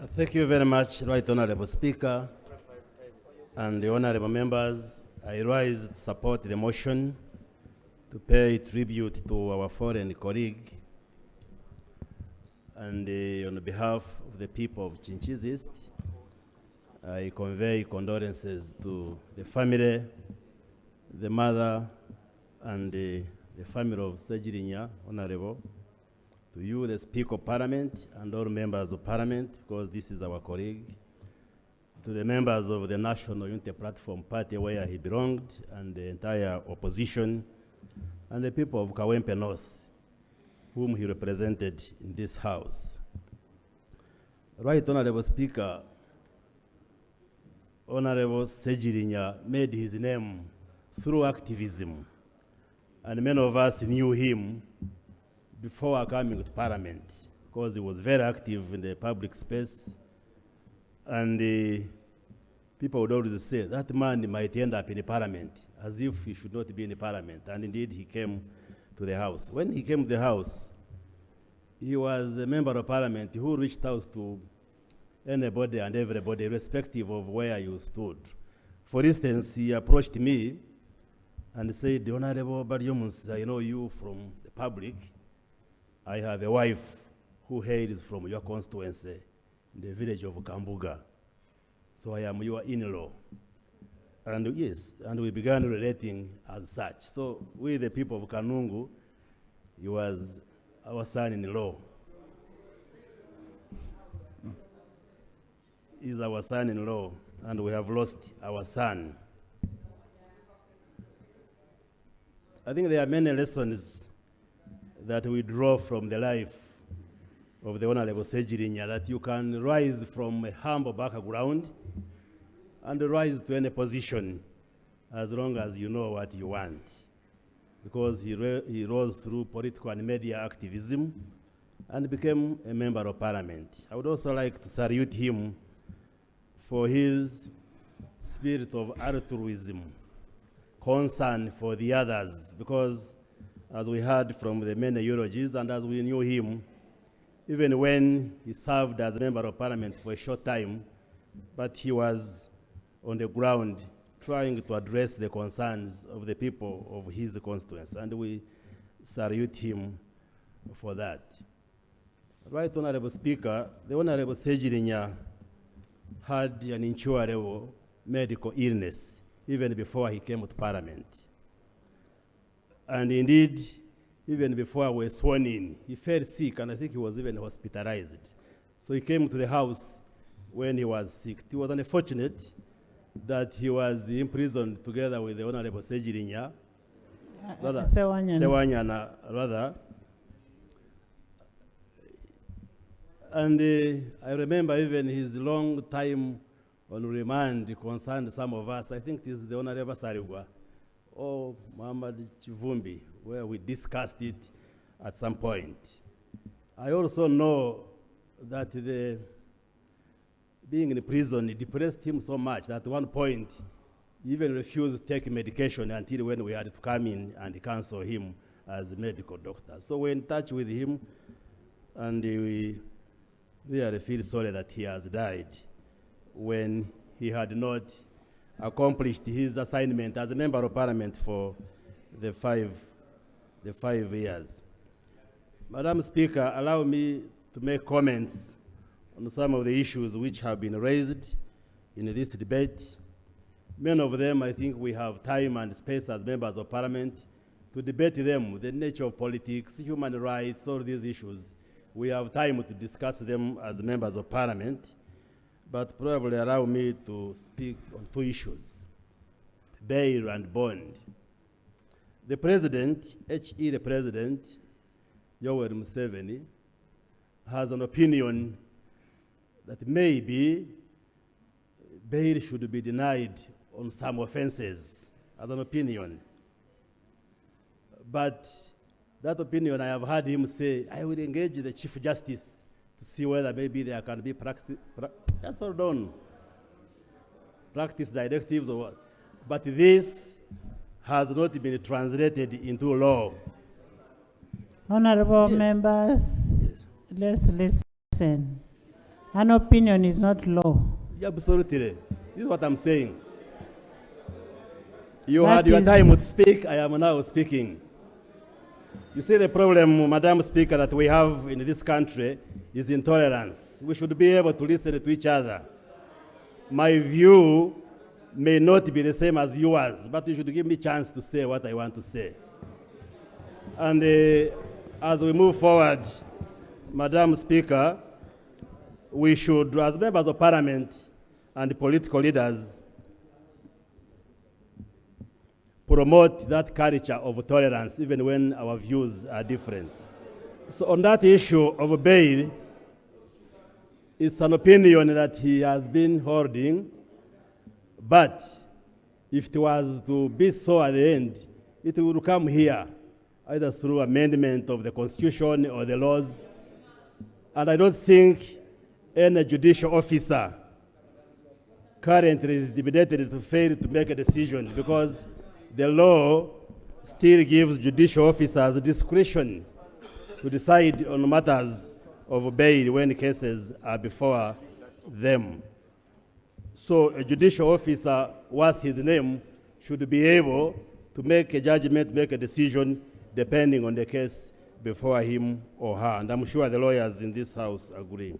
Thank you very much, Right Honorable Speaker and the honorable members. I rise to support the motion to pay tribute to our fallen colleague. And on behalf of the people of Chinchiz East, I convey condolences to the family, the mother, and the family of Ssegirinya, Honorable, to you, the Speaker of Parliament, and all members of Parliament, because this is our colleague, to the members of the National Unity Platform Party where he belonged, and the entire opposition, and the people of Kawempe North, whom he represented in this House. Right Honorable Speaker, Honorable Ssegirinya made his name through activism, and many of us knew him before coming to Parliament, because he was very active in the public space, and people would always say, that man might end up in the Parliament, as if he should not be in the Parliament, and indeed he came to the House. When he came to the House, he was a member of Parliament who reached out to anybody and everybody, irrespective of where you stood. For instance, he approached me and said, "The Honorable Baryomunsi, I know you from the public. I have a wife who hails from your constituency in the village of Gambuuze. So I am your in-law." And yes, and we began relating as such. So we, the people of Kanungu, he was our son-in-law. He's our son-in-law, and we have lost our son. I think there are many lessons that we draw from the life of the Honorable Ssegirinya, that you can rise from a humble background and rise to any position as long as you know what you want. Because he rose through political and media activism and became a member of Parliament. I would also like to salute him for his spirit of altruism, concern for the others, because as we heard from the many eulogies and as we knew him, even when he served as a member of Parliament for a short time, but he was on the ground trying to address the concerns of the people of his constituency, and we salute him for that. Right Honorable Speaker, the Honorable Ssegirinya had an incurable medical illness even before he came to Parliament. And indeed, even before we were sworn in, he fell sick, and I think he was even hospitalized. So he came to the House when he was sick. It was unfortunate that he was imprisoned together with the Honorable Ssegirinya, Ssewanyana, rather. And I remember even his long time on remand concerned some of us. I think this is the Honorable Sarigwa or Muhammad Chivumbi, where we discussed it at some point. I also know that being in prison, it depressed him so much that at one point, he even refused to take medication until when we had to come in and counsel him as a medical doctor. So we're in touch with him, and we really feel sorry that he has died when he had not accomplished his assignment as a member of Parliament for the five years. Madam Speaker, allow me to make comments on some of the issues which have been raised in this debate. Many of them, I think we have time and space as members of Parliament to debate them, the nature of politics, human rights, all these issues. We have time to discuss them as members of Parliament, but probably allow me to speak on two issues, bail and bond. The President, the President, Yoweri Museveni, has an opinion that maybe bail should be denied on some offenses, as an opinion. But that opinion, I have heard him say, I will engage the Chief Justice to see whether maybe there can be practice directives or what. But this has not been translated into law. Honorable members, let's listen. An opinion is not law. Absolutely. This is what I'm saying. You That had your is- time to speak, I am now speaking. You see, the problem, Madam Speaker, that we have in this country is intolerance. We should be able to listen to each other. My view may not be the same as yours, but you should give me a chance to say what I want to say. And as we move forward, Madam Speaker, we should, as members of Parliament and political leaders, promote that culture of tolerance even when our views are different. So on that issue of bail, it's an opinion that he has been holding, but if it was to be so at the end, it will come here, either through amendment of the Constitution or the laws. And I don't think any judicial officer currently is debated to fail to make a decision, because the law still gives judicial officers discretion to decide on matters of bail when cases are before them. So a judicial officer worth his name should be able to make a judgment, make a decision depending on the case before him or her. And I'm sure the lawyers in this House agree.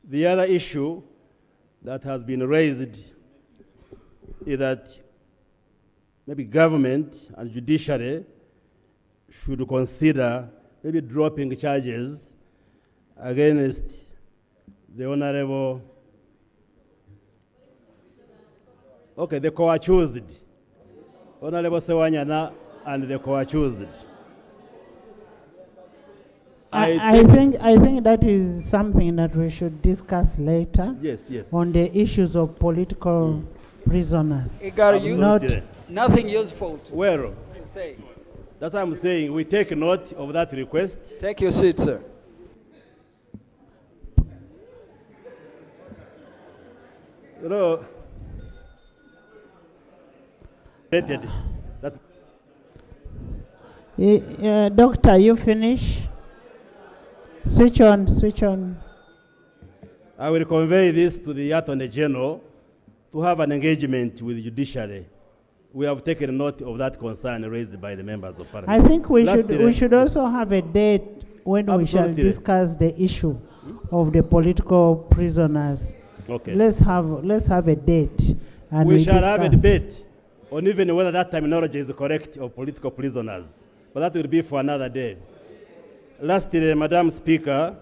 The other issue that has been raised is that maybe government and judiciary should consider maybe dropping charges against the Honorable, the co-accused, Honorable Ssegirinya and the co-accused. I think that is something that we should discuss later. Yes, yes. On the issues of political prisoners. Absolutely. Nothing useful to Well, say. that's what I'm saying. We take note of that request. Take your seat, sir. You know, that Doctor, you finish? Switch on, switch on. I will convey this to the Attorney General to have an engagement with the judiciary. We have taken note of that concern raised by the members of Parliament. I think we Lastly, should also have a date when we shall Absolutely. discuss the issue of the political prisoners. Okay. Let's have a date and We shall have a discuss. debate on even whether that terminology is correct of political prisoners, but that will be for another day. Lastly, Madam Speaker,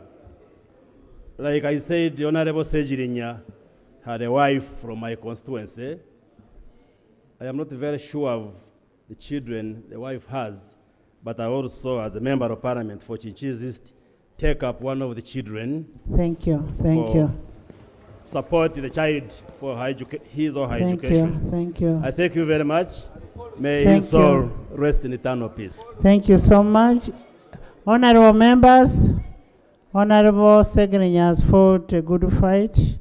like I said, the Honorable Ssegirinya had a wife from my constituency. I am not very sure of the children the wife has, but I also, as a member of Parliament for Chinchills East, take up one of the children, Thank you, thank for you, support the child for her his or her thank education. you, thank you. I thank you very much. May Thank his soul you. rest in eternal peace. Thank you so much. Honorable members, Honorable Ssegirinya has fought a good fight.